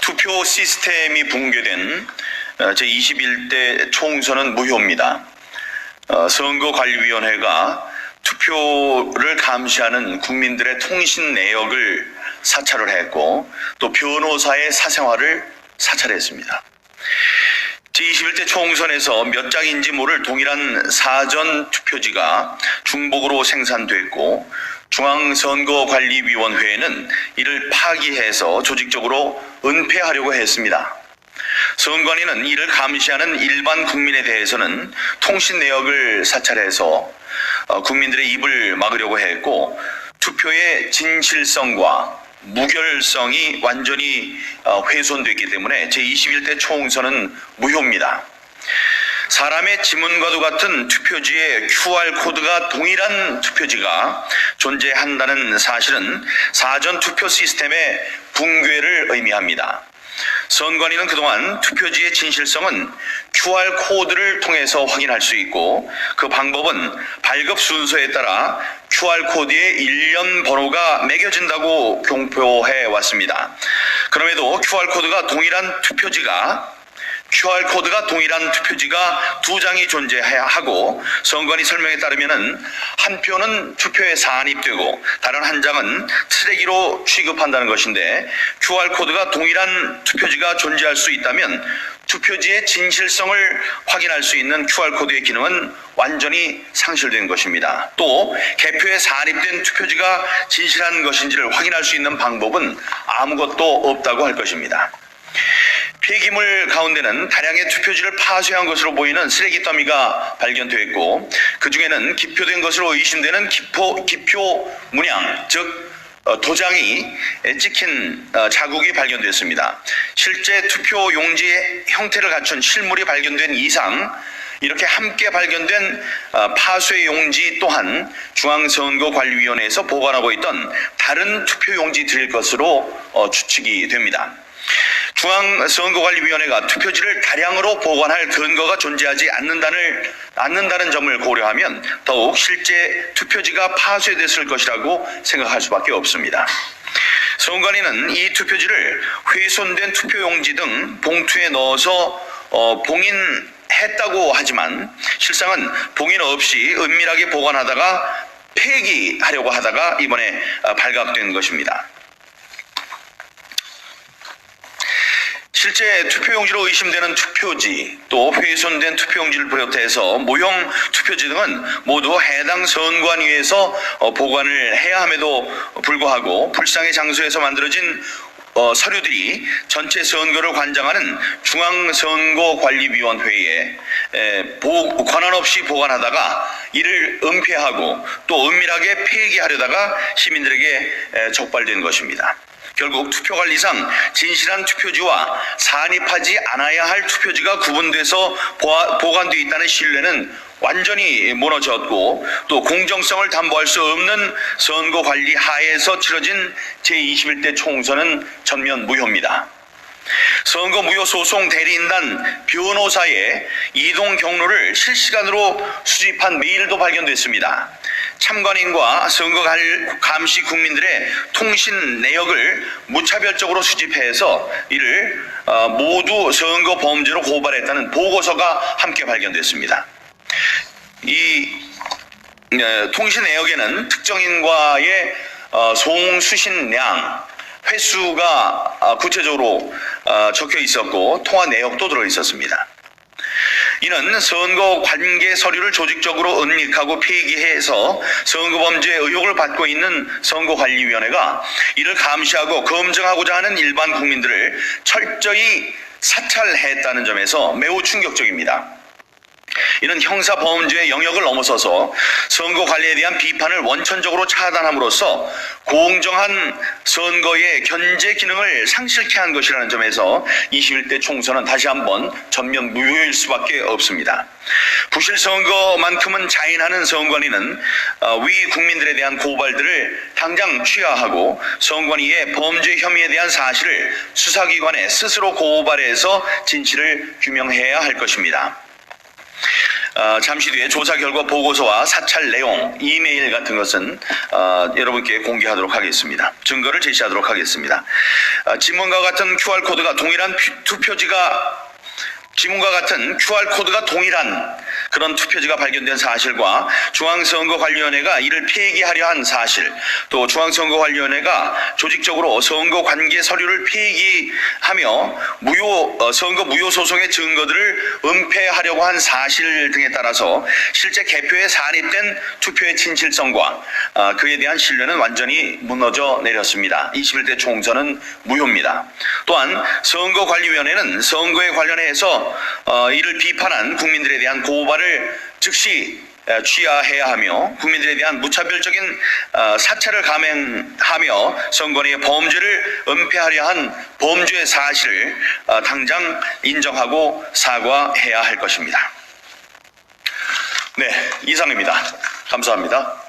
투표 시스템이 붕괴된 제21대 총선은 무효입니다. 선거관리위원회가 투표를 감시하는 국민들의 통신 내역을 사찰을 했고 또 변호사의 사생활을 사찰했습니다. 제21대 총선에서 몇 장인지 모를 동일한 사전 투표지가 중복으로 생산됐고 중앙선거관리위원회는 이를 파기해서 조직적으로 은폐하려고 했습니다. 선관위는 이를 감시하는 일반 국민에 대해서는 통신 내역을 사찰해서 국민들의 입을 막으려고 했고 투표의 진실성과 무결성이 완전히 훼손됐기 때문에 제21대 총선은 무효입니다. 사람의 지문과도 같은 투표지에 QR코드가 동일한 투표지가 존재한다는 사실은 사전 투표 시스템의 붕괴를 의미합니다. 선관위는 그동안 투표지의 진실성은 QR코드를 통해서 확인할 수 있고 그 방법은 발급 순서에 따라 QR코드의 일련 번호가 매겨진다고 공표해 왔습니다. 그럼에도 QR코드가 동일한 투표지가 두 장이 존재하고 선관위 설명에 따르면은 한 표는 투표에 산입되고 다른 한 장은 쓰레기로 취급한다는 것인데 QR코드가 동일한 투표지가 존재할 수 있다면 투표지의 진실성을 확인할 수 있는 QR코드의 기능은 완전히 상실된 것입니다. 또 개표에 산입된 투표지가 진실한 것인지를 확인할 수 있는 방법은 아무것도 없다고 할 것입니다. 폐기물 가운데는 다량의 투표지를 파쇄한 것으로 보이는 쓰레기 더미가 발견되었고 그 중에는 기표된 것으로 의심되는 기표 문양, 즉 도장이 찍힌 자국이 발견됐습니다. 실제 투표 용지의 형태를 갖춘 실물이 발견된 이상 이렇게 함께 발견된 파쇄 용지 또한 중앙선거관리위원회에서 보관하고 있던 다른 투표 용지들일 것으로 추측이 됩니다. 중앙선거관리위원회가 투표지를 다량으로 보관할 근거가 존재하지 않는다는 점을 고려하면 더욱 실제 투표지가 파쇄됐을 것이라고 생각할 수밖에 없습니다. 선관위는 이 투표지를 훼손된 투표용지 등 봉투에 넣어서 봉인했다고 하지만 실상은 봉인 없이 은밀하게 보관하다가 폐기하려고 하다가 이번에 발각된 것입니다. 실제 투표용지로 의심되는 투표지 또 훼손된 투표용지를 비롯해서 모형 투표지 등은 모두 해당 선관위에서 보관을 해야 함에도 불구하고 불상의 장소에서 만들어진 서류들이 전체 선거를 관장하는 중앙선거관리위원회에 권한 없이 보관하다가 이를 은폐하고 또 은밀하게 폐기하려다가 시민들에게 적발된 것입니다. 결국 투표관리상 진실한 투표지와 산입하지 않아야 할 투표지가 구분돼서 보관되어 있다는 신뢰는 완전히 무너졌고 또 공정성을 담보할 수 없는 선거관리 하에서 치러진 제21대 총선은 전면 무효입니다. 선거무효소송 대리인단 변호사의 이동 경로를 실시간으로 수집한 메일도 발견됐습니다. 참관인과 선거감시 국민들의 통신 내역을 무차별적으로 수집해서 이를 모두 선거범죄로 고발했다는 보고서가 함께 발견됐습니다. 이 통신 내역에는 특정인과의 송수신량, 횟수가 구체적으로 적혀 있었고 통화 내역도 들어 있었습니다. 이는 선거 관계 서류를 조직적으로 은닉하고 폐기해서 선거범죄 의혹을 받고 있는 선거관리위원회가 이를 감시하고 검증하고자 하는 일반 국민들을 철저히 사찰했다는 점에서 매우 충격적입니다. 이는 형사범죄의 영역을 넘어서서 선거관리에 대한 비판을 원천적으로 차단함으로써 공정한 선거의 견제 기능을 상실케 한 것이라는 점에서 21대 총선은 다시 한번 전면 무효일 수밖에 없습니다. 부실 선거만큼은 자인하는 선관위는 위 국민들에 대한 고발들을 당장 취하하고 선관위의 범죄 혐의에 대한 사실을 수사기관에 스스로 고발해서 진실을 규명해야 할 것입니다. 잠시 뒤에 조사 결과 보고서와 사찰 내용, 이메일 같은 것은 여러분께 공개하도록 하겠습니다. 증거를 제시하도록 하겠습니다. 지문과 같은 QR코드가 동일한 그런 투표지가 발견된 사실과 중앙선거관리위원회가 이를 폐기하려 한 사실, 또 중앙선거관리위원회가 조직적으로 선거 관계 서류를 폐기하며 선거 무효 소송의 증거들을 은폐하려고 한 사실 등에 따라서 실제 개표에 산입된 투표의 진실성과 그에 대한 신뢰는 완전히 무너져 내렸습니다. 21대 총선은 무효입니다. 또한 선거관리위원회는 선거에 관련해서 이를 비판한 국민들에 대한 고발을 즉시 취하해야 하며 국민들에 대한 무차별적인 사찰을 감행하며 선관위의 범죄를 은폐하려 한 범죄의 사실을 당장 인정하고 사과해야 할 것입니다. 네, 이상입니다. 감사합니다.